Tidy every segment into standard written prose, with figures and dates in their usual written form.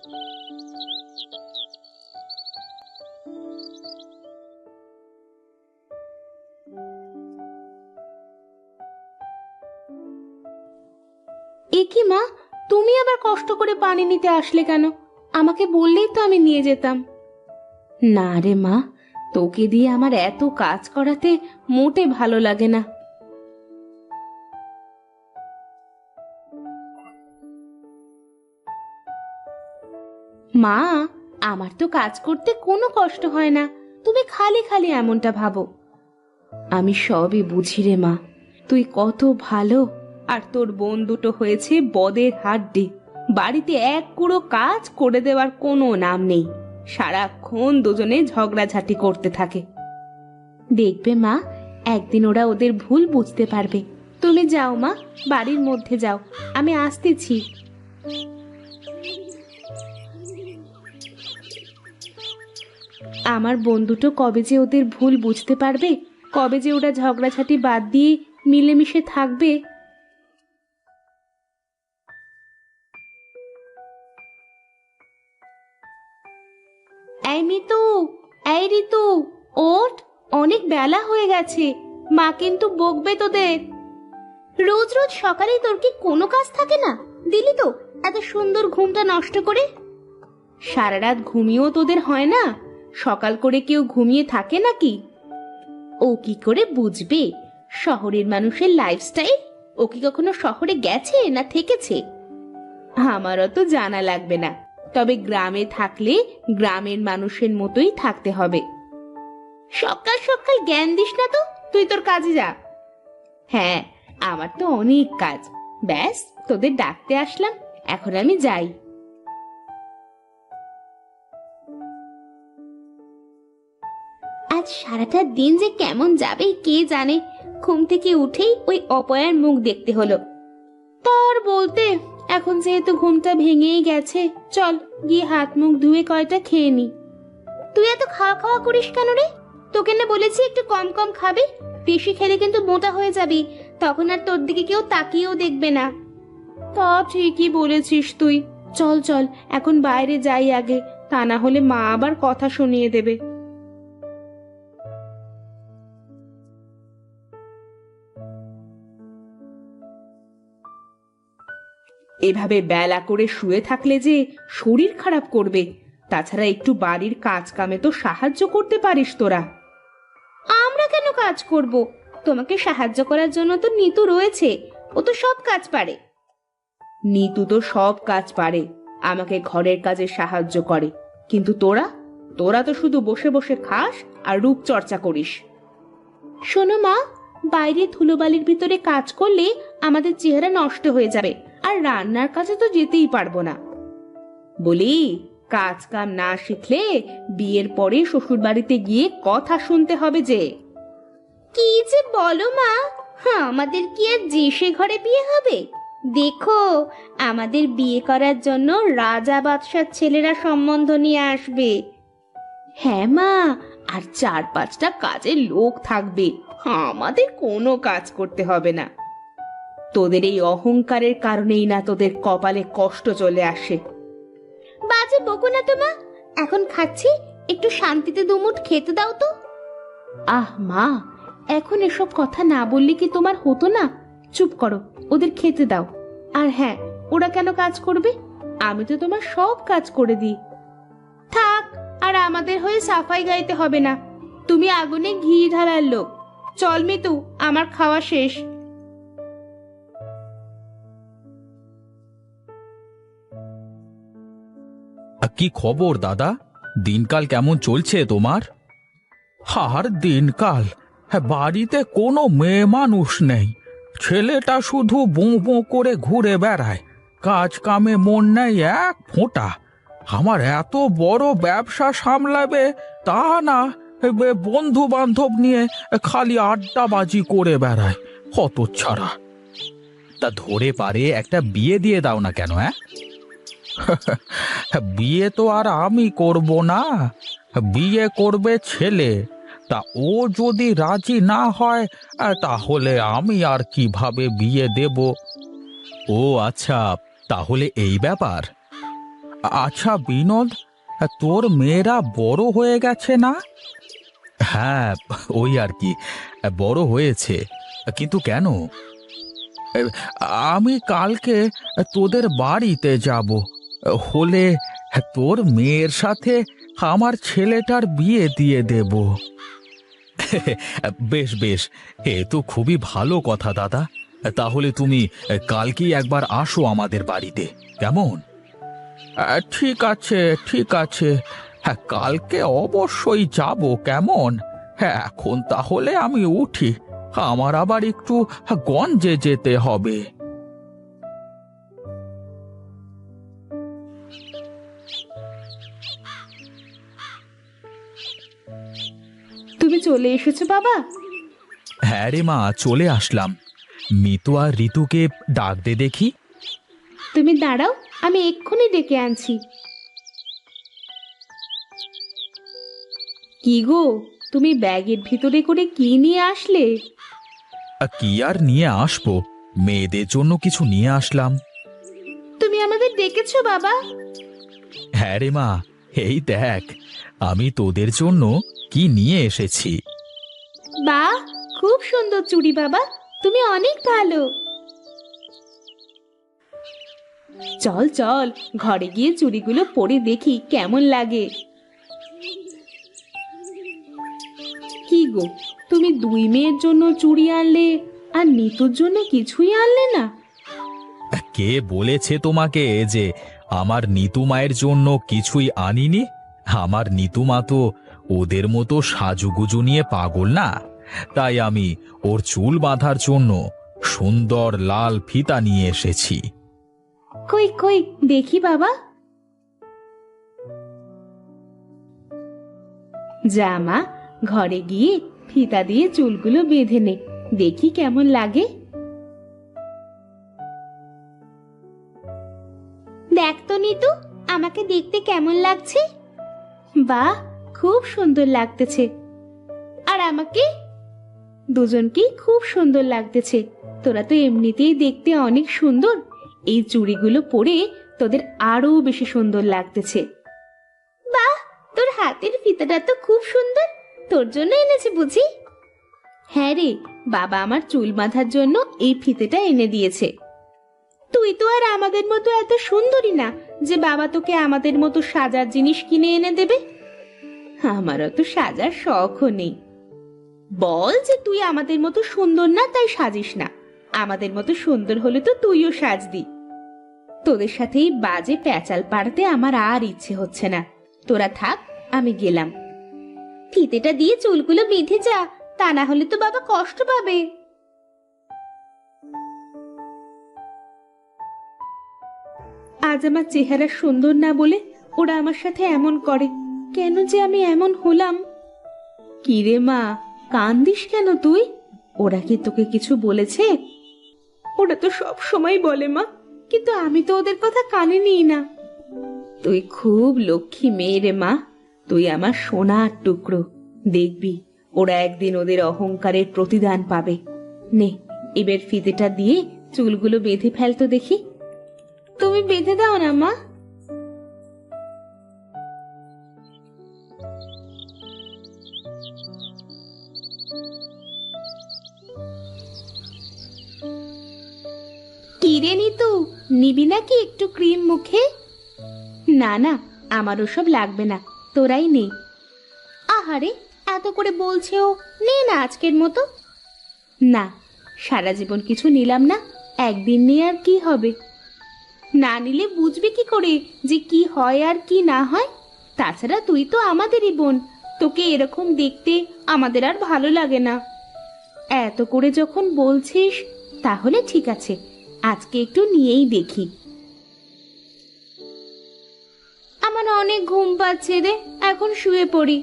এ কি মা, তুমি আবার কষ্ট করে পানি নিতে আসলে কেন? আমাকে বললেই তো আমি নিয়ে যেতাম। না রে মা, তোকে দিয়ে আমার এত কাজ করাতে মোটে ভালো লাগে না। মা, আমার তো কাজ করতে কোনো কষ্ট হয় না, তুমি খালি খালি এমনটা ভাবো। আমি সবই বুঝি রে মা, তুই কত ভালো। আর তোর বোন দুটো হয়েছে বদের হাড্ডি, বাড়িতে এক কুড়ো কাজ করে দেওয়ার কোনো নাম নেই, সারাক্ষণ দুজনে ঝগড়াঝাটি করতে থাকে। দেখবে মা, একদিন ওরা ওদের ভুল বুঝতে পারবে। তুমি যাও মা, বাড়ির মধ্যে যাও, আমি আসতেছি। আমার বোন দুটো কবে যে ওদের ভুল বুঝতে পারবে, কবে যে ওরা ঝগড়াঝাটি বাদ দিয়ে মিলেমিশে থাকবে। এই মিতু, এই ঋতু, ওঠ, অনেক বেলা হয়ে গেছে, মা কিন্তু বকবে তোদের। রোজ রোজ সকালেই তোর কি কোনো কাজ থাকে না? দিলি তো এত সুন্দর ঘুমটা নষ্ট করে। সারা রাত ঘুমিয়েও তোদের হয় না? সকাল করে কেউ ঘুমিয়ে থাকে নাকি? ও কি করে বুঝবে শহরের মানুষের লাইফস্টাইল? ও কি কখনো শহরে গেছে না থেকেছে? আমারও তো জানা লাগবে না, তবে গ্রামে থাকলে গ্রামের মানুষের মতোই থাকতে হবে। সকাল সকাল জ্ঞান দিস না তো, তুই তোর কাজে যা। হ্যাঁ, আমার তো অনেক কাজ, ব্যাস তোদের ডাকতে আসলাম, এখন আমি যাই। আজ সারাটা দিন যে কেমন যাবে কে জানে। ঘুম থেকে উঠেই ওই অপয়ার মুখ দেখতে হলো। তার বলতে, এখন যেহেতু ঘুমটা ভেঙেই গেছে, চল গিয়ে হাত মুখ ধুয়ে কয়টা খেয়ে নি। তুই এত খাওয়া খাওয়া করিস কেন রে? তোকে না বলেছি একটু কম কম খাবি, বেশি খেলে কিন্তু মোটা হয়ে যাবি, তখন আর তোর দিকে কেউ তাকিয়েও দেখবে না। তা ঠিকই বলেছিস তুই, চল চল এখন বাইরে যাই আগে, তা না হলে মা আবার কথা শুনিয়ে দেবে। এভাবে বেলা করে শুয়ে থাকলে যে শরীর খারাপ করবে। তাছাড়া একটু বাড়ির কাজ কামে তো সাহায্য করতে পারিস তোরা। আমরা কেন কাজ করব? তোমাকে সাহায্য করার জন্য তো নিতু রয়েছে, ও তো সব কাজ পারে। নিতু তো সব কাজ পারে, আমাকে ঘরের কাজে সাহায্য করে, কিন্তু তোরা তোরা তো শুধু বসে বসে খাস আর রূপচর্চা করিস। শোনো মা, বাইরে ধুলোবালির ভিতরে কাজ করলে আমাদের চেহারা নষ্ট হয়ে যাবে, আর রান্নার কাছে তো যেতেই পারবো না। বলি, কাজ কাম না শিখলে বিয়ের পরে শ্বশুর বাড়িতে গিয়ে কথা শুনতে হবে যে। কি যে বলো মা, আমাদের কি আর যে সে ঘরে বিয়ে হবে? দেখো, আমাদের বিয়ে করার জন্য রাজা বাদশার ছেলেরা সম্বন্ধ নিয়ে আসবে। হ্যাঁ মা, আর 4-5টা কাজের লোক থাকবে, আমাদের কোনো কাজ করতে হবে না। তোদের এই অহংকারের কারণেই না তোদের কপালে কষ্ট চলে আসে। বাজে বকো না তো মা, এখন খাচ্ছি, একটু শান্তিতে দুমুঠ খেতে দাও তো। আহ মা, এখন এসব কথা না বললে কি তোমার হতো না? চুপ করো, ওদের খেতে দাও। আর হ্যাঁ, ওরা কেন কাজ করবে? আমি তো তোমার সব কাজ করে দিই। থাক, আর আমাদের হয়ে সাফাই গাইতে হবে না, তুমি আগুনে ঘি ঢালার লোক। চল মিতু, আমার খাওয়া শেষ। কি খবর দাদা? দিনকাল কেমন চলছে তোমার? আর দিনকাল, বাড়িতে কোনো মেয়ে মানুষ নেই, ছেলেটা শুধু বোঁ বোঁ করে ঘুরে বেড়ায়, কাজ কামে মন নেই এক ফোঁটা। আমার এত বড় ব্যবসা সামলাবে তা না, বন্ধু বান্ধব নিয়ে খালি আড্ডাবাজি করে বেড়ায়, হতচ্ছাড়া। তা ধরে পারে একটা বিয়ে দিয়ে দাও না কেন? বিয়ে তো আর আমি করব না, বিয়ে করবে ছেলে। তা ও যদি রাজি না হয়, তাহলে আমি আর কিভাবে বিয়ে দেব? ও আচ্ছা, তাহলে এই ব্যাপার। আচ্ছা বিনোদ, তোর মেয়েরা বড় হয়ে গেছে না? হ্যাঁ, ওই আর কি, বড় হয়েছে। কিন্তু কেন? এ, আমি কালকে তোদের বাড়িতে যাব, হলে তোর মেয়ের সাথে আমার ছেলেটার বিয়ে দিয়ে দেব। বেশ বেশ, এ তো খুবই ভালো কথা দাদা। তাহলে তুমি কালকেই একবার আসো আমাদের বাড়িতে, কেমন? ঠিক আছে, ঠিক আছে। হ্যাঁ, কালকে অবশ্যই যাব, কেমন? হ্যাঁ, এখন তাহলে আমি উঠি, আমার আবার একটু গঞ্জে যেতে হবে। তুমি চলে এসেছো বাবা? হ্যাঁ রে মা, চলে আসলাম। মিতু আর ঋতুকে ডাক দে দেখি। তুমি দাঁড়াও, আমি এক্ষুনি ডেকে আনছি। কি গো, তুমি ব্যাগের ভিতরে করে কি নিয়ে আসলে? কি আর নিয়ে আসবো, মেয়েদের জন্য কিছু নিয়ে আসলাম। তুমি আমাদের ডেকেছো বাবা? হ্যাঁ রে মা, এই দেখ, আমি তোদের জন্য কি নিয়ে এসেছি। বাহ, খুব সুন্দর চুড়ি বাবা, তুমি অনেক ভালো। চল চল, ঘরে গিয়ে চুড়িগুলো পরে দেখি কেমন লাগে। কি গো, তুমি দুই মেয়ের জন্য চুড়ি আনলে আর নিতুর জন্য কিছুই আনলে না? কে বলেছে তোমাকে যে আমার নিতু মায়ের জন্য কিছুই আনিনি? আমার নিতু মা তো ওদের মতো সাজুগুজু নিয়ে পাগল না, তাই আমি ওর চুল বাঁধার জন্য সুন্দর লাল ফিতা নিয়ে এসেছি। কই কই দেখি বাবা। যা মা, ঘরে গিয়ে ফিতা দিয়ে চুলগুলো বেঁধে নে, দেখি কেমন লাগে। দেখ তো নিতু, আমাকে দেখতে কেমন লাগছে? বাহ, খুব সুন্দর লাগতেছে। আর আমাকে? দুজনকেই খুব সুন্দর লাগতেছে। তোরা তো এমনিতেই দেখতে অনেক সুন্দর, এই চুড়িগুলো পরে তোদের আরো বেশি সুন্দর লাগতেছে। বাহ, তোর হাতের ফিতাটা তো খুব সুন্দর, তোর জন্য এনেছি বুঝি? হ্যাঁ রে, বাবা আমার চুল বাঁধার জন্য এই ফিতেটা এনে দিয়েছে। তুই তো আর আমাদের মতো এত সুন্দরী না যে বাবা তোকে আমাদের মতো সাজার জিনিস কিনে এনে দেবে। আমারও তো সাজার শখও নেই। বল যে তুই আমাদের মতো সুন্দর না, তাই সাজিস না। আমাদের মতো সুন্দর হলে তো তুইও সাজদি। তোদের সাথে এই বাজে প্যাচাল পাড়তে আমার আর ইচ্ছে হচ্ছে না। তোরা থাক, আমি গেলাম। ফিতেটা দিয়ে চুলগুলো বেঁধে যা, তা না হলে তো বাবা কষ্ট পাবে। আজ আমার চেহারা সুন্দর না বলে ওরা আমার সাথে এমন করে, কেন যে আমি এমন হলাম? কি রে মা, কান্দিস কেন তুই? ওরা কি তোকে কিছু বলেছে? ওরা তো সব সময় বলে মা, কিন্তু আমি তো ওদের কথা কানে নিই না। তুই খুব লক্ষ্মী মেয়ে রে মা, তুই আমার সোনার টুকরো। দেখবি ওরা একদিন ওদের অহংকারের প্রতিদান পাবে। নে, এবার ফিতেটা দিয়ে চুলগুলো বেঁধে ফেলতো দেখি। তুমি বেঁধে দাও না মা। কিরে নিতু, নিবি নাকি একটু ক্রিম মুখে? না না, আমার ওসব লাগবে না, তোরাই নে। আহারে, এত করে বলছে ও, নে না আজকের মতো। না, সারা জীবন কিছু নিলাম না, একদিন নিয়ে আর কি হবে? না নিলে বুঝবি কি করে যে কি হয় আর কি না হয়? তাছাড়া তুই তো আমাদেরই বোন, তোকে এরকম দেখতে আমাদের আর ভালো লাগে না। এত করে যখন বলছিস, তাহলে ঠিক আছে, আজকে একটু নিয়েই দেখি। আমার অনেক ঘুম পাচ্ছে রে, এখন শুয়ে পড়ি।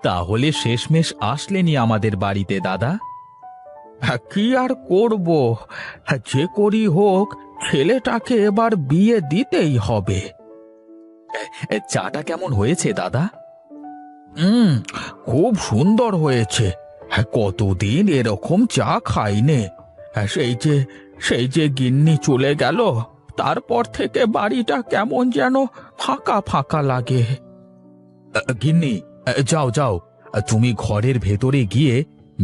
তাহলে শেষমেশ আসলেনি আমাদের বাড়িতে দাদা? কি আর করব, যে করি হোক ছেলেটাকে এবার বিয়ে দিতেই হবে। চাটা কেমন হয়েছে দাদা? হুম, খুব সুন্দর হয়েছে। হ্যাঁ, কতদিন এরকম চা খাইনে। হ্যাঁ, সেই যে গিন্নি চলে গেল, তারপর থেকে বাড়িটা কেমন যেন ফাঁকা ফাঁকা লাগে। গিন্নি, যাও যাও, তুমি ঘরের ভেতরে গিয়ে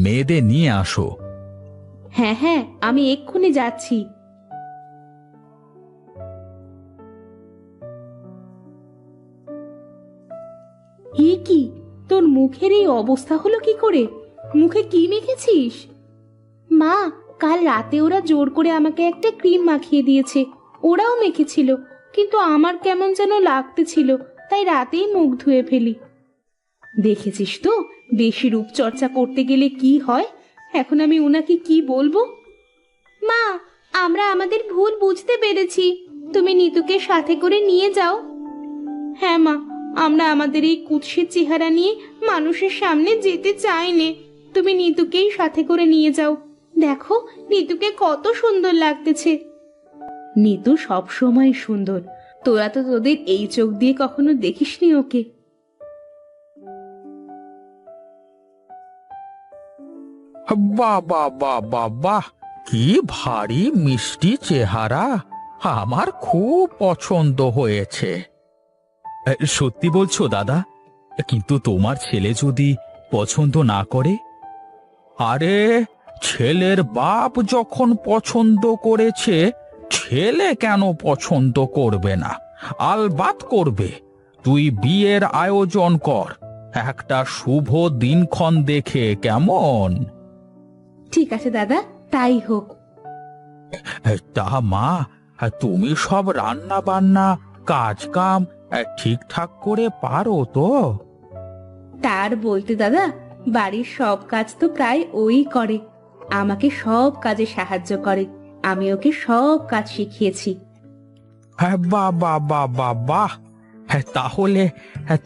মেয়েদের নিয়ে আসো। হ্যাঁ হ্যাঁ, আমি এক্ষুনি যাচ্ছি। এ কি, তোর মুখের এই অবস্থা হলো কি করে? মুখে কি মেখেছিস? মা, কাল রাতে ওরা জোর করে আমাকে একটা ক্রিম মাখিয়ে দিয়েছে। ওরাও মেখেছিল, কিন্তু আমার কেমন যেন লাগতেছিল, তাই রাতেই মুখ ধুয়ে ফেলি। দেখেছিস তো, বেশি রূপচর্চা করতে গেলে কি হয়। এখন আমি ওনাকে কি বলবো? মা, আমরা আমাদের ভুল বুঝতে পেরেছি, তুমি নিতুকে সাথে করে নিয়ে যাও। হ্যাঁ মা, আমরা আমাদের এই কুৎসিত চেহারা নিয়ে মানুষের সামনে যেতে চাই নে। তুমি নিতুকেই সাথে করে নিয়ে যাও। দেখো, নিতুকে কত সুন্দর লাগতেছে। নিতু সব সময় সুন্দর, তোরা তো তোদের এই চোখ দিয়ে কখনো দেখিসনি ওকে। বাহ বাহ বাহ বাহ বাহ, কি ভারী মিষ্টি চেহারা! আমার খুব পছন্দ হয়েছে। সত্যি বলছো দাদা? কিন্তু তোমার ছেলে যদি পছন্দ না করে? আরে, ছেলের বাপ যখন পছন্দ করেছে, ছেলে কেন পছন্দ করবে না? আলবাত করবে। তুই বিয়ের আয়োজন কর, একটা শুভ দিনক্ষণ দেখে, কেমন? ঠিক আছে দাদা, তাই হোক। তা মা, তুমি সব রান্না বান্না কাজ কাম ঠিকঠাক করে পারো তো? তার বলতে দাদা, বাড়ির সব কাজ তো প্রায় ওই করে। আমাকে সব কাজে সাহায্য করে, আমি ওকে সব কাজ শিখিয়েছি। হ্যাঁ, বাহ বাহ বাহ বাহ বাহ।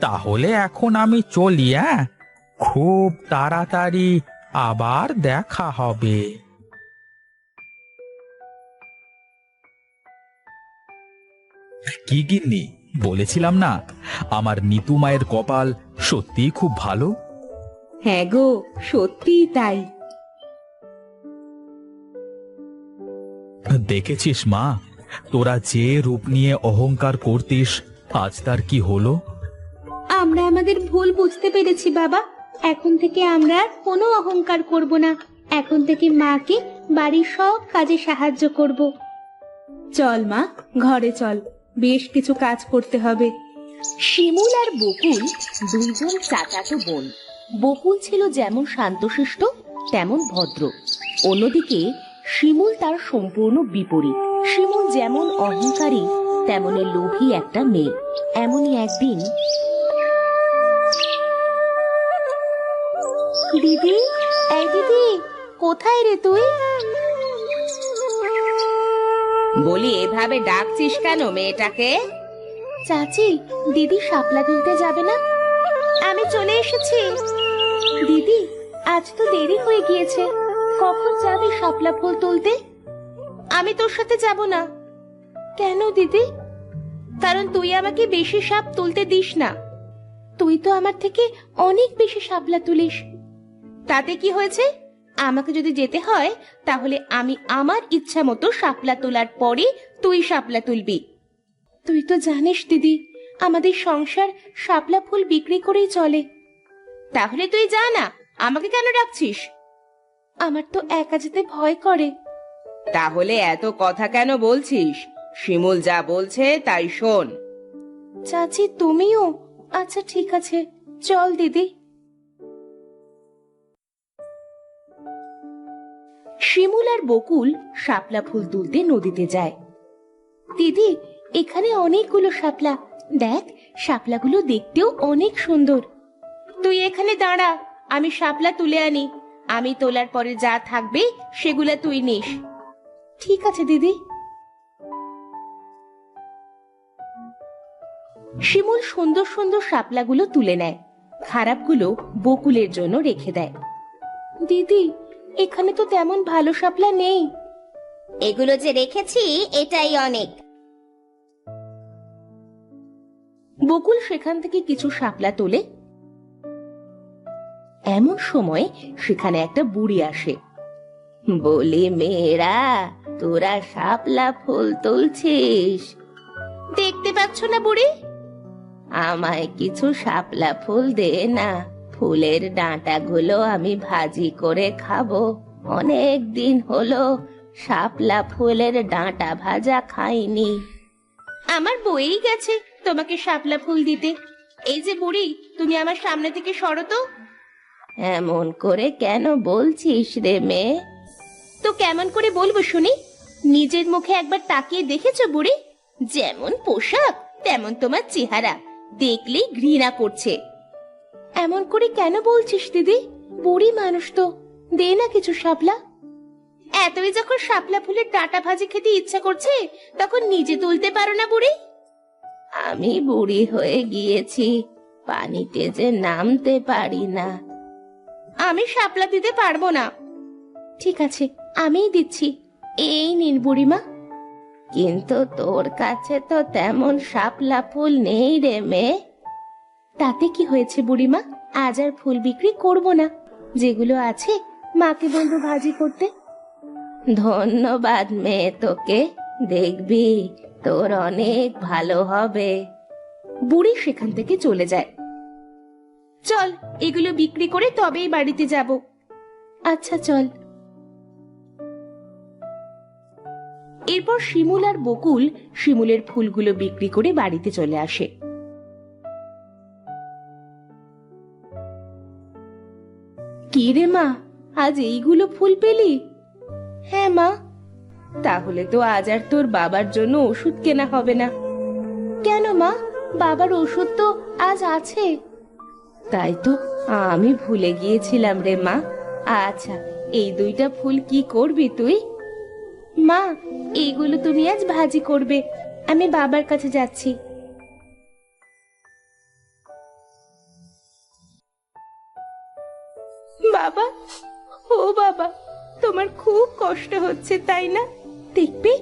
তাহলে এখন আমি চলি। হ্যাঁ, খুব তাড়াতাড়ি আবার দেখা হবে। কি গিন্নি, বলেছিলাম না আমার নিতু মায়ের কপাল সত্যিই খুব ভালো? হ্যাঁ গো, সত্যিই তাই। দেখেছিস মা, তোরা যে রূপ নিয়ে অহংকার করতিস, আজ তার কি হলো? আমরা আমাদের ভুল বুঝতে পেরেছি বাবা। এখন থেকে আমরা আর কোনো অহংকার করব না। এখন থেকে মাকে বাড়ির সব কাজে সাহায্য করব। চল মা, ঘরে চল, বেশ কিছু কাজ করতে হবে। শিমুল আর বকুল দুইজন চাচাতো বোন। বকুল ছিল যেমন শান্তশিষ্ট তেমন ভদ্র, অন্যদিকে শিমুল তার সম্পূর্ণ বিপরীত। শিমুল যেমন অহংকারী তেমনি লোভী একটা মেয়ে। এমনই একদিন, দিদি, এই দিদি, কোথায় রে তুই? বলি, এভাবে ডাকছিস কেন মেয়েটাকে? চাচি, দিদি শাপলা তুলতে যাবে না? আমি চলে এসেছি। দিদি, আজ তো দেরি হয়ে গিয়েছে, কখন যাবি শাপলা ফুল তুলতে? আমি তোর সাথে যাব না। কেন দিদি? কারণ তুই আমাকে বেশি সাপ তুলতে দিস না। তুই তো আমার থেকে অনেক বেশি শাপলা তুলিস। তাতে কি হয়েছে? আমাকে যদি যেতে হয়, তাহলে আমি আমার ইচ্ছা মতো শাপলা তোলার পরে তুই শাপলা তুলবি। তুই তো জানিস দিদি, আমাদের সংসার শাপলা ফুল বিক্রি করেই চলে। তাহলে তুই যা না, আমাকে কেন ডাকছিস? আমার তো একা যেতে ভয় করে। তাহলে এত কথা কেন বলছিস? শিমুল যা বলছে তাই শোন। চাচি, তুমিও? আচ্ছা ঠিক আছে, চল দিদি। শিমুল আর বকুল শাপলা ফুল তুলতে নদীতে যায়। দিদি, এখানে অনেকগুলো শাপলা, দেখ, শাপলাগুলো দেখতেও অনেক সুন্দর। তুই এখানে দাঁড়া, আমি শাপলা তুলে আনি। আমি তোলার পরে যা থাকবে সেগুলা তুই নিস। ঠিক আছে দিদি। শিমুল সুন্দর সুন্দর শাপলাগুলো তুলে নেয়, খারাপগুলো বকুলের জন্য রেখে দেয়। দিদি, এখানে তো তেমন ভালো শাপলা নেই। এগুলো যে রেখেছি এটাই অনেক। বকুল সেখান থেকে কিছু শাপলা তোলে। এমন সময় সেখানে একটা বুড়ি আসে। বলি, মেয়েরা, তোরা শাপলা ফুল তুলছিস? দেখতে পাচ্ছ না বুড়ি? আমায় কিছু শাপলা ফুল দে না, ফুলের ডাঁটাগুলো আমি ভাজি করে খাবো। অনেক দিন হলো শাপলা ফুলের ডাঁটা ভাজা খাইনি। আমার বই গেছে তোমাকে শাপলা ফুল দিতে। এই যে বুড়ি, তুমি আমার সামনে থেকে সরো তো। এমন করে কেন বলছিস রে মেয়ে? তো কেমন করে বলবো শুনি? নিজের মুখে একবার তাকিয়ে দেখেছো বুড়ি? যেমন পোশাক তেমন তোমার চেহারা, দেখলেই ঘৃণা করছে। এমন করে কেন বলছিস দিদি? বুড়ি মানুষ তো, দে না কিছু শাপলা। এতই যখন শাপলা ফুলের ডাঁটা ভাজি খেতে ইচ্ছা করছে, তখন নিজে তুলতে পারো না বুড়ি? আমি বুড়ি হয়ে গিয়েছি, পানিতে যে নামতে পারি না। আমি শাপলা দিতে পারবো না। ঠিক আছে, আমিই দিচ্ছি। এই নিন বুড়িমা। কিন্তু তোর কাছে তো তেমন শাপলা ফুল নেই রে মেয়ে। তাতে কি হয়েছে বুড়িমা? আজ আর ফুল বিক্রি করব না, যেগুলো আছে মাকে বলবো ভাজি করতে। ধন্যবাদ মেয়ে তোকে, দেখবি তোর অনেক ভালো হবে। বুড়ি সেখান থেকে চলে যায়। চল, এগুলো বিক্রি করে তবেই বাড়িতে যাব। আচ্ছা চল। এরপর শিমুল আর বকুল শিমুলের ফুলগুলো বিক্রি করে বাড়িতে চলে আসে। কি রে মা, আজ এইগুলো ফুল পেলি? হ্যাঁ মা। তাহলে তো আজ আর তোর বাবার জন্য ওষুধ কেনা হবে না। কেন মা, বাবার ওষুধ তো আজ আছে। তাই তো, আমি ভুলে গিয়েছিলাম রে মা। আচ্ছা, এই দুইটা ফুল কি করবি তুই? মা, এইগুলো তুমি আজ ভাজি করবে। আমি বাবার কাছে যাচ্ছি। বাবা, ও বাবা, তোমার খুব কষ্ট হচ্ছে তাই না? দেখবে,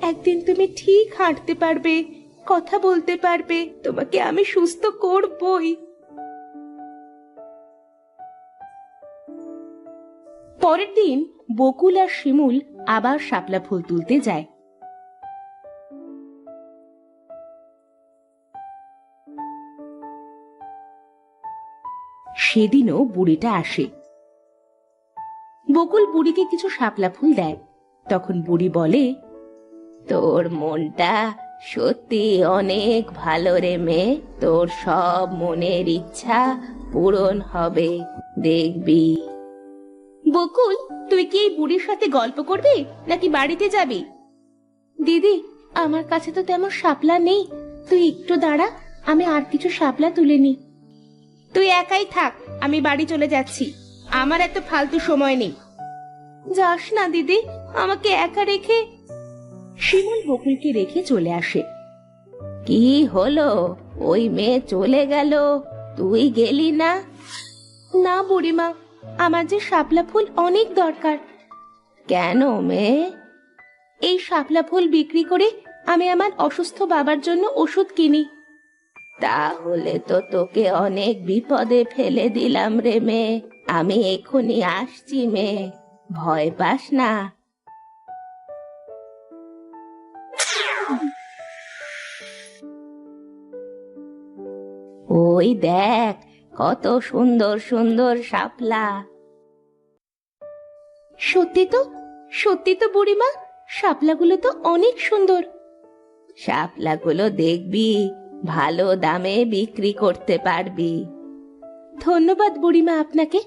একদিন তুমি ঠিক হাঁটতে পারবে, কথা বলতে পারবে। তোমাকে আমি সুস্থ করবই। পরের দিন বকুল আর শিমুল আবার শাপলা ফুল তুলতে যায়। সেদিনও বুড়িটা আসে। বকুল বুড়িকে কিছু শাপলা ফুল দেয়। তখন বুড়ি বলে, তোর মনটা সত্যি অনেক ভালো রে মেয়ে। তোর সব মনের ইচ্ছা পূরণ হবে, দেখবি। বকুল, তুই কি এই বুড়ির সাথে গল্প করবি নাকি বাড়িতে যাবি? দিদি, আমার কাছে তো তেমন শাপলা নেই, তুই একটু দাঁড়া, আমি আর কিছু শাপলা তুলে নি। তুই একাই থাক, আমি বাড়ি চলে যাচ্ছি। আমার এত ফালতু সময় নেই। যাস না দিদি, আমাকে একা রেখে। শিমুল বকুলকে রেখে চলে আসে। কি হলো, ওই মেয়ে চলে গেল, তুই গেলি না? না বুড়িমা, আমার যে শাপলা ফুল অনেক দরকার। কেন মেয়ে? এই শাপলা ফুল বিক্রি করে আমি আমার অসুস্থ বাবার জন্য ওষুধ কিনি। তাহলে তো তোকে অনেক বিপদে ফেলে দিলাম রে মেয়ে। আমি এখনই আসছি মেয়ে, ভয় পাস না। ওই দেখ, কত সুন্দর সুন্দর শাপলা। সত্যি তো বুড়িমা, শাপলাগুলো তো অনেক সুন্দর। শাপলাগুলো দেখবি, ভালো দামে বিক্রি করতে পারবি। ধন্যবাদ বুড়িমা আপনাকে।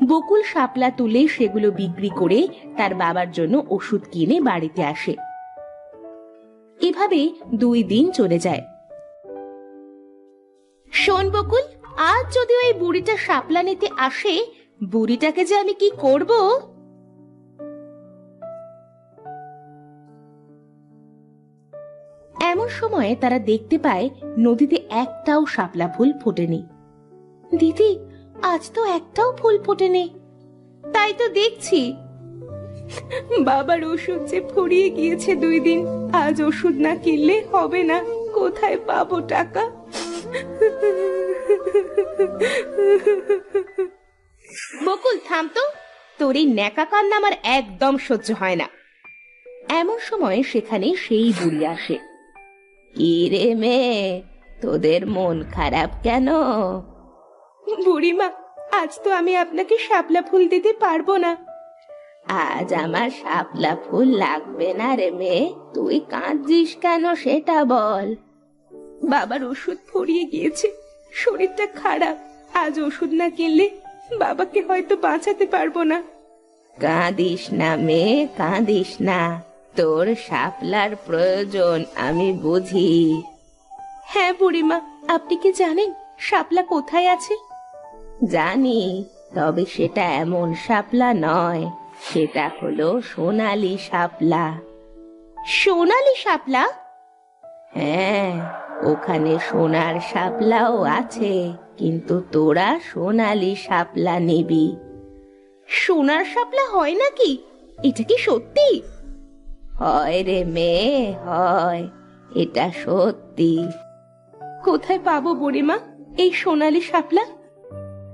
বকুল শাপলা তুলে সেগুলো বিক্রি করে তার বাবার জন্য ওষুধ কিনে বাড়িতে আসে। এভাবে 2 দিন চলে যায়। শোন বকুল, আজ যদি ওই বুড়িটা শাপলা নিতে আসে, বুড়িটাকে যে আমি কি করব। এমন সময় তারা দেখতে পায় নদীতে একটাও শাপলা ফুল ফোটেনি। দিদি, আজ তো একটাও ফুল ফোটেনি। তাই তো দেখছি। বাবার ওষুধ যে ফুরিয়ে গিয়েছে 2 দিন, আজ ওষুধ না কিনলে হবে না। কোথায় পাবো টাকা? বকুল থাম তো, তোর এই ন্যাকা কান্না আমার একদম সহ্য হয় না। এমন সময় সেখানে সেই বুড়ি আসে। কি রে মেয়ে, তোদের মন খারাপ কেন? বুড়িমা, আজ তো আমি আপনাকে শাপলা ফুল দিতে পারবো না। আজ আমার শাপলা ফুল লাগবে না রে মেয়ে, তুই কাঁদছিস কেন সেটা বল। বাবার ওষুধ ফুরিয়ে গিয়েছে, শরীরটা খারাপ। আজ ওষুধ না কিনলে বাবাকে হয়তো বাঁচাতে পারবো না। কাঁদিস না মেয়ে, কাঁদিস না। তোর শাপলার প্রয়োজন আমি বুঝি। হ্যাঁ বুড়িমা, আপনি কি জানেন শাপলা কোথায় আছে? জানি, তবে সেটা এমন শাপলা নয়, সেটা হলো সোনালী শাপলা। সোনালী শাপলা? হ্যাঁ, ওখানে সোনার শাপলাও আছে, কিন্তু তোরা সোনালী শাপলা নিবি। সোনার শাপলা হয় নাকি? এটা কি সত্যি? হয় রে মেয়ে, হয়, এটা সত্যি। কোথায় পাবো বুড়িমা এই সোনালী শাপলা?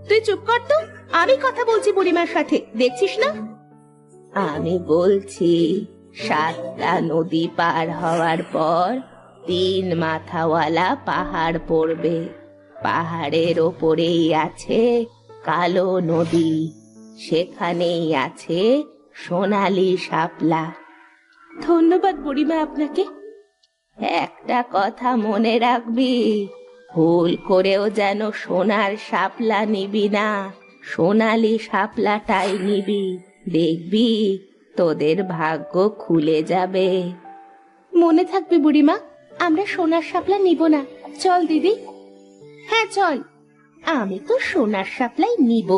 তুই চুপ কর তো, আমি কথা বলছি বুড়িমার সাথে, দেখছিস না? আমি বলছি, 7টা নদী পার হওয়ার পর 3 মাথাওয়ালা পাহাড় পড়বে। পাহাড়ের ওপরেই আছে কালো নদী, সেখানেই আছে সোনালী শাপলা। ধন্যবাদ বুড়িমা আপনাকে। একটা কথা মনে রাখবি, ভুল করেও যেন সোনার শাপলা নিবি না, সোনালী শাপলাটাই নিবি। দেখবি তোদের ভাগ্য খুলে যাবে। মনে থাকবে বুড়িমা, আমরা সোনার শাপলা নিব না। চল দিদি। হ্যাঁ চল, আমি তো সোনার শাপলাই নিব।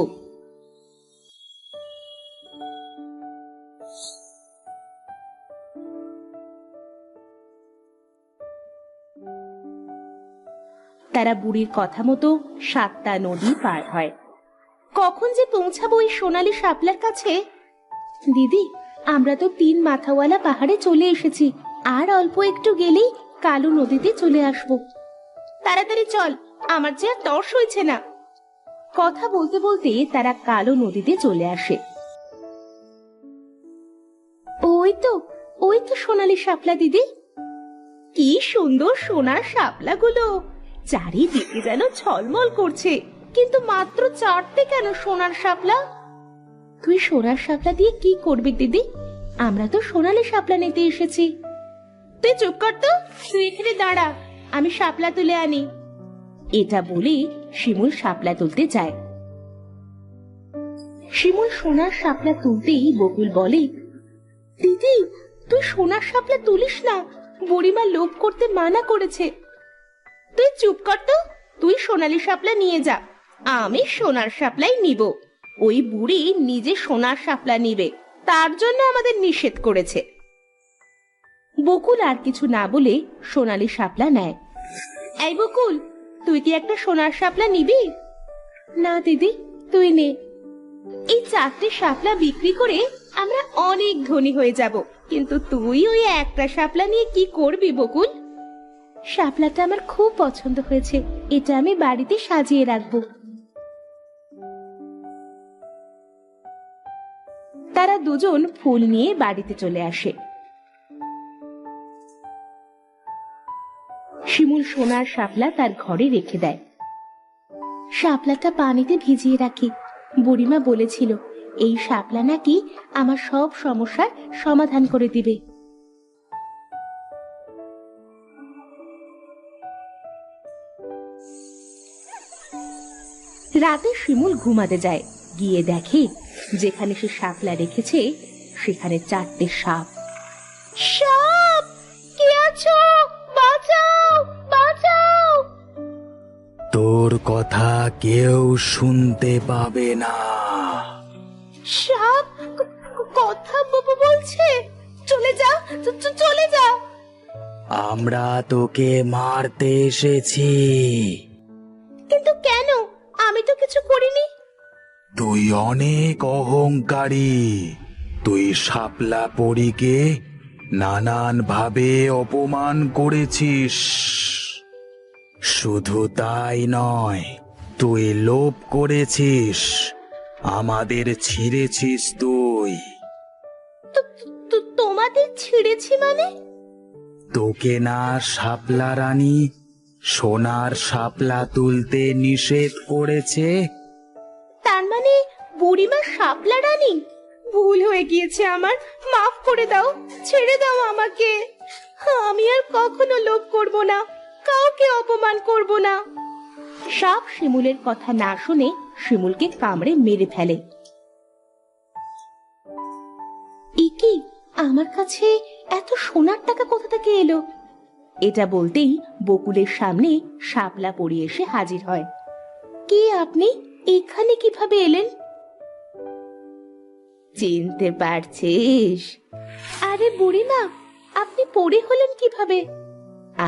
তারা বুড়ির কথা মতো 7টা নদী পার হয়। কখন যে পৌঁছাবো ওই সোনালী শাপলার কাছে? দিদি, আমরা তো 3 মাথাওয়ালা পাহাড়ে চলে এসেছি, আর অল্প একটু গেলেই কালো নদীতে চলে আসবো। তাড়াতাড়ি চল, আমার যে আর তর সইছে না। কথা বলতে বলতে তারা কালো নদীতে চলে আসে। ওই তো, ওই তো সোনালী শাপলা দিদি। কি সুন্দর সোনার শাপলাগুলো, চারিদিকে যেন ঝলমল করছে। কিন্তু মাত্র 4টে কেন সোনার শাপলা? তুই সোনার শাপলা দিয়ে কি করবি দিদি? আমরা তো সোনালী শাপলা নিতে এসেছি। তুই চুপ কর তো, তুই এখানে দাঁড়া, আমি শাপলা তুলে আনি। এটা বলি শিমুল শাপলা তুলতে যায়। শিমুল সোনার শাপলা তুলতেই বকুল বলে, দিদি তুই সোনার শাপলা তুলিস না, বুড়িমা লোভ করতে মানা করেছে। তুই চুপ কর তো, তুই সোনালী শাপলা নিয়ে যা, আমি সোনার শাপলাই নিব। ওই বুড়ি নিজে সোনার শাপলা নিবে, তার জন্য আমাদের নিষেধ করেছে। বকুল আর কিছু না বলে সোনালী শাপলা নেয়। এই বকুল, তুই কি একটা সোনার শাপলা নিবি? না দিদি, তুই নে। এই 4টে শাপলা বিক্রি করে আমরা অনেক ধনী হয়ে যাব, কিন্তু তুই ওই একটা শাপলা নিয়ে কি করবি বকুল? শাপলাটা আমার খুব পছন্দ হয়েছে, এটা আমি বাড়িতে সাজিয়ে রাখবো। তারা দুজন ফুল নিয়ে বাড়িতে চলে আসে। শিমুল সোনার শাপলা তার ঘরে রেখে দেয়। শাপলাটা পানিতে ভিজিয়ে রাখি, বুড়িমা বলেছিল এই শাপলা নাকি আমার সব সমস্যার সমাধান করে দিবে। রাতে শিমুল ঘুমাতে যায়, গিয়ে দেখে যেখানে সে শাপলা রেখেছে সেখানে 4টে সাপ। সাপ, কে আছো? বাঁচাও, বাঁচাও! তোর কথা কেউ শুনতে পাবে না। সাপ কথা বলছে? চলে যা, চলে যা। আমরা তোকে মারতে এসেছি। কিন্তু কেন? আমি তো কিছু করিনি। তুই অনেক অহংকারী, তুই শাপলা পরীকে নানান ভাবে অপমান করেছিস। শুধু তাই নয়, তুই লোভ করেছিস, আমাদের ছিঁড়েছিস তুই। তোমাদের ছিঁড়েছি মানে? তোকে না শাপলা রানী সোনার শাপলা তুলতে নিষেধ করেছে? তার মানে বুড়িমা শাপলা রানী? ভুল হয়ে গিয়েছে আমার, মাফ করে দাও, ছেড়ে দাও আমাকে। আমি আর কখনো লোভ করব না, কাউকে অপমান করব না। সাপ শিমুলের কথা না শুনে শিমুলকে কামড়ে মেরে ফেলে। কি আমার কাছে এত সোনার টাকা কোথা থেকে এলো? এটা বলতেই বকুলের সামনে শাপলা পড়ে এসে হাজির হয়। কে আপনি? এখানে কিভাবে এলেন? চিনতে পারছিস? আরে বুড়িমা, আপনি পড়ে হলেন কিভাবে?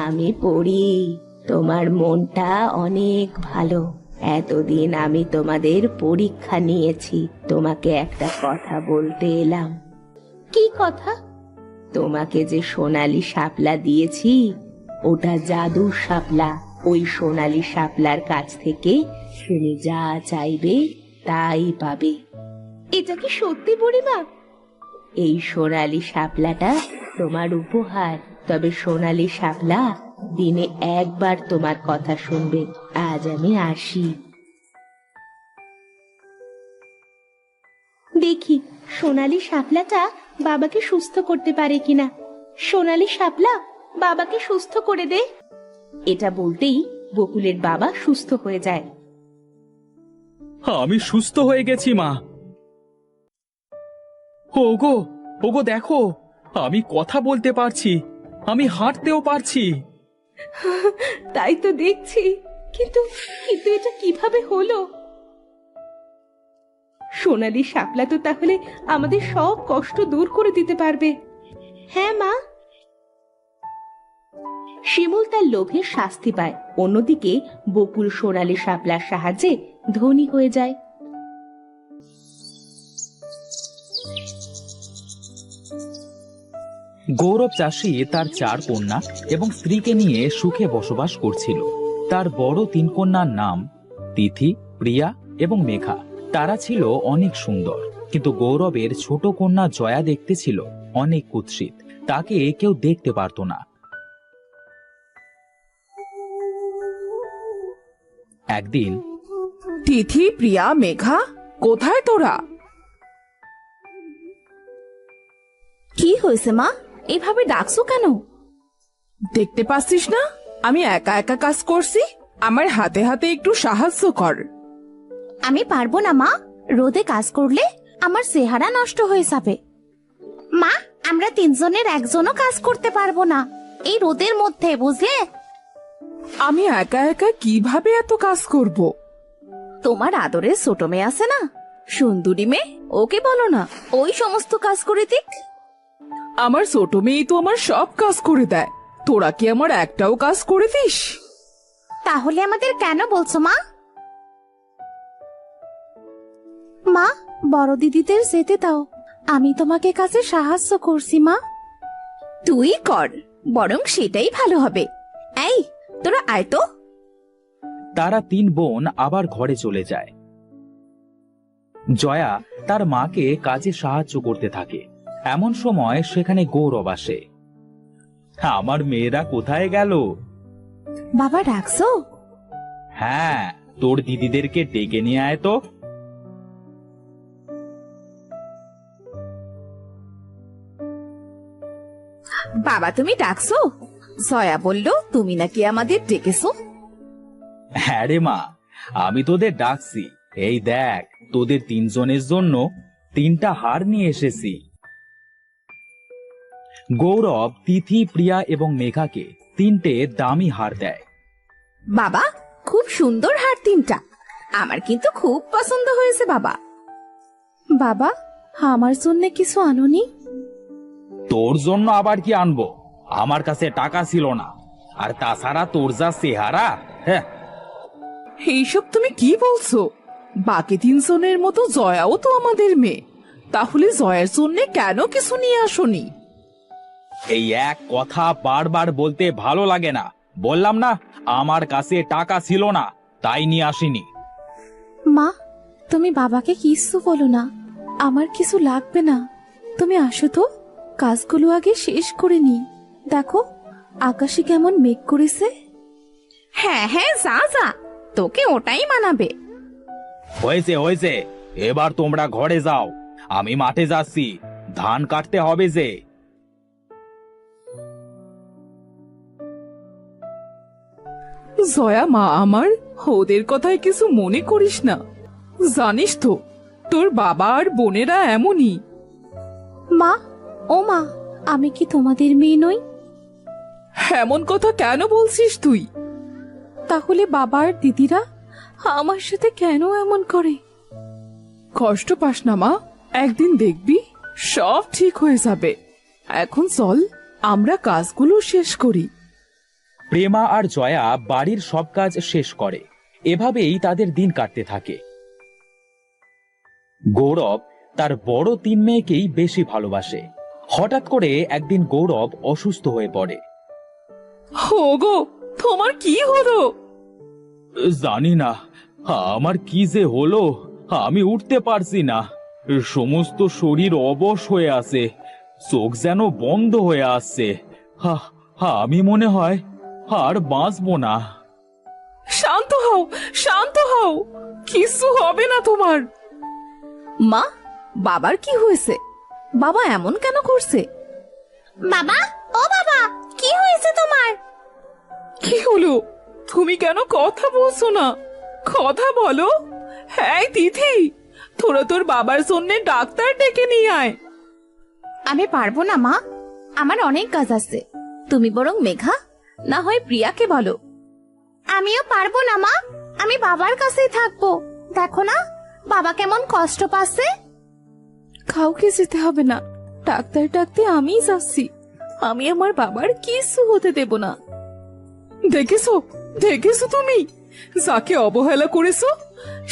আমি পড়ি, তোমার মনটা অনেক ভালো। এতদিন আমি তোমাদের পরীক্ষা নিয়েছি, তোমাকে একটা কথা বলতে এলাম। কি কথা? তোমাকে যে সোনালী শাপলা দিয়েছি ওটা জাদুর শাপলা। ওই সোনালী শাপলার কাছ থেকে তুমি যা চাইবে তাই পাবে। এটা কি সত্যি বুড়িমা? এই সোনালী শাপলাটা তোমার উপহার। তবে সোনালী শাপলা দিনে একবার তোমার কথা শুনবে। আজ আমি আসি। দেখি সোনালী শাপলাটা বাবাকে সুস্থ করতে পারে কিনা। সোনালী শাপলা, বাবাকে সুস্থ করে দে। এটা বলতেই বকুলের বাবা সুস্থ হয়ে যায়। আমি সুস্থ হয়ে গেছি মা। ওগো ওগো দেখো, আমি কথা বলতে পারছি, আমি হাঁটতেও পারছি। তাই তো দেখছি, কিন্তু কিন্তু এটা কিভাবে হলো? সোনালী শাপলা তো তাহলে আমাদের সব কষ্ট দূর করে দিতে পারবে। হ্যাঁ মা। শিমুল তার লোভের শাস্তি পায়। অন্যদিকে বকুল সোনালী শাপলার সাহায্যে ধনী হয়ে যায়। গৌরব চাষী তার 4 কন্যা এবং স্ত্রীকে নিয়ে সুখে বসবাস করছিল। তার বড় 3 কন্যার নাম তিথি, প্রিয়া এবং মেঘা। তারা ছিল অনেক সুন্দর, কিন্তু গৌরবের ছোট কন্যা জয়া দেখতে ছিল অনেক কুৎসিত। তাকে কেউ দেখতে পারত না। একদিন তিথি, প্রিয়া, মেঘা, কোথায় তোরা? কি হয়েছে মা, এভাবে ডাকছো কেন? দেখতে পাচ্ছিস না আমি একা একা কাজ করছি? আমার হাতে হাতে একটু সাহায্য কর। আমি পারবো না মা, রোদে কাজ করলে আমার চেহারা নষ্ট হয়ে যাবে। মা, আমরা 3 জনের একজনও কাজ করতে পারবো না এই রোদের মধ্যে, বুঝলে? আমি একা একা কিভাবে এত কাজ করব? তোমার আদরের ছোট মেয়ে আছে না, সুন্দরী মেয়ে, ওকে বলো না ওই সমস্ত কাজ করে দিক। আমার ছোট মেয়ে তো আমার সব কাজ করে দেয়, তোরা কি আমার একটাও কাজ করে দিস? তাহলে আমাদের কেন বলছো মা? মা, বড় দিদিদের যেতে দাও, আমি তোমাকে কাজে সাহায্য করছি। মা, তুই কর, বরং সেটাই ভালো হবে। এই তোরা আয় তো। তারা 3 বোন আবার ঘরে চলে যায়। জয়া তার মাকে কাজে সাহায্য করতে থাকে। এমন সময় সেখানে গৌরব আসে। আমার মেয়েরা কোথায় গেল? বাবা ডাকছো? হ্যাঁ, তোর দিদিদেরকে ডেকে নিয়ে আয় তো। বাবা তুমি ডাকছো? জয়া বলল তুমি নাকি আমাদের ডেকেছো। হ্যাঁ রে মা, আমি তোদের ডাকছি। এই দেখ, তোদের 3 জনের জন্য 3টা হার নিয়ে এসেছি। গৌরব তিথি, প্রিয়া এবং মেঘাকে 3টে দামি হার দেয়। বাবা, খুব সুন্দর হার 3টা, আমার কিন্তু খুব পছন্দ হয়েছে। বাবা, বাবা, আমার জন্য কিছু আনোনি? তোর জন্য আবার কি আনবো? আমার কাছে টাকা ছিল না, আর তাছাড়া তোর যা চেহারা। হ্যাঁ, এইসব তুমি কি বলছো? বাকি 3 জনের মতো জয়াও তো আমাদের মেয়ে, তাহলে জয়ের জন্য কেন কিছু নিয়ে আসোনি? এই এক কথা বারবার বলতে ভালো লাগে না। বললাম না আমার কাছে টাকা ছিল না, তাই নিয়ে আসিনি। মা, তুমি বাবাকে কিছু বলো না, আমার কিছু লাগবে না। তুমি আসো তো, কাজগুলো আগে শেষ করে নি। দেখো আকাশে কেমন মেঘ করেছে। হ্যাঁ হ্যাঁ, যা যা, তোকে ওটাই মানাবে। হয়েছে হয়েছে, এবার তোমরা ঘরে যাও, আমি মাঠে যাচ্ছি, ধান কাটতে হবে যে। জয়া মা আমার, ওদের কথায় কিছু মনে করিস না। জানিস তো তোর বাবা আর বোনেরা এমনই। মা, ও মা, আমি কি তোমাদের মেয়ে নই? এমন কথা কেন বলছিস তুই? তাহলে বাবা আর দিদিরা আমার সাথে কেন এমন করে? কষ্ট পাস না মা, একদিন দেখবি সব ঠিক হয়ে যাবে। এখন চল আমরা কাজগুলো শেষ করি। প্রেমা আর জয়া বাড়ির সব কাজ শেষ করে। এভাবেই তাদের দিন কাটতে থাকে। গৌরব তার বড় 3 মেয়েকেই বেশি ভালোবাসে। হঠাৎ করে একদিন গৌরব অসুস্থ হয়ে পড়ে। ওগো, তোমার কি হলো? জানি না আমার কি যে হলো, আমি উঠতে পারছি না। সমস্ত শরীর অবশ হয়ে আছে, চোখ যেন বন্ধ হয়ে আসছে। আমি মনে হয় আর বাঁচবো না। শান্ত হও, শান্ত হও, কিছু হবে না তোমার। মা, বাবার কি হয়েছে? বাবা এমন কেন করছে? বাবা, ও বাবা, কি হয়েছে তোমার? কি হলো? তুমি কেন কথা বলছো না? কথা বলো। হ্যাঁ তিথি, তোরা তোর বাবার জন্য ডাক্তার ডেকে নিয়ে আয়। আমি পারবো না মা, আমার অনেক কাজ আছে। তুমি বরং মেঘা না হয় প্রিয়াকে বলো। আমিও পারবো না মা, আমি বাবার কাছেই থাকবো। দেখো না বাবা কেমন কষ্ট পাচ্ছে। কাউকে যেতে হবে না, ডাক্তার ডাকতে আমিই যাচ্ছি। আমি আমার বাবার কিছু হতে দেব না। দেখেছো, দেখেছো তুমি যাকে অবহেলা করেছো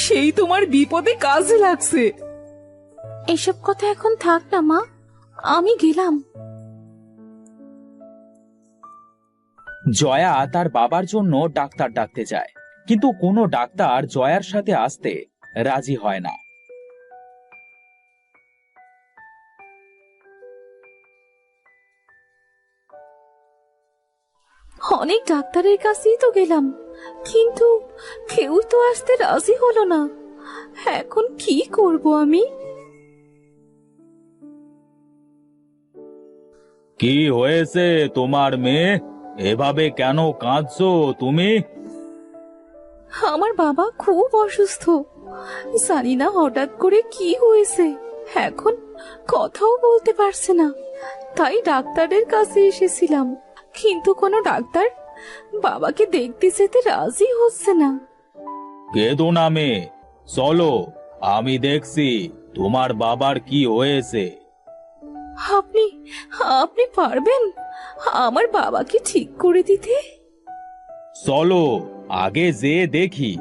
সেই তোমার বিপদে কাজে লাগছে। এসব কথা এখন থাক না মা, আমি গেলাম। জয়া তার বাবার জন্য ডাক্তার ডাকতে যায়, কিন্তু কোনো ডাক্তার জয়ার সাথে আসতে রাজি হয় না। অনেক ডাক্তারের কাছেই তো গেলাম, কিন্তু কেউই তো আসতে রাজি হলো না। এখন কি করব আমি? কি হয়েছে তোমার মেয়ে? এভাবে কেন কাঁদছো তুমি? আমার বাবা খুব অসুস্থ, জানি না হঠাৎ করে কি হয়েছে। এখন কথাও বলতে পারছে না, তাই ডাক্তারের কাছে এসেছিলাম, কিন্তু কোনো ডাক্তার বাবাকে দেখতে যেতে রাজি হচ্ছে না। কেঁদো না মেয়ে, চলো আমি দেখছি তোমার বাবার কি হয়েছে। আপনি আপনি পারবেন আমার বাবাকে ঠিক করে দিতে? চলো আগে যেয়ে দেখি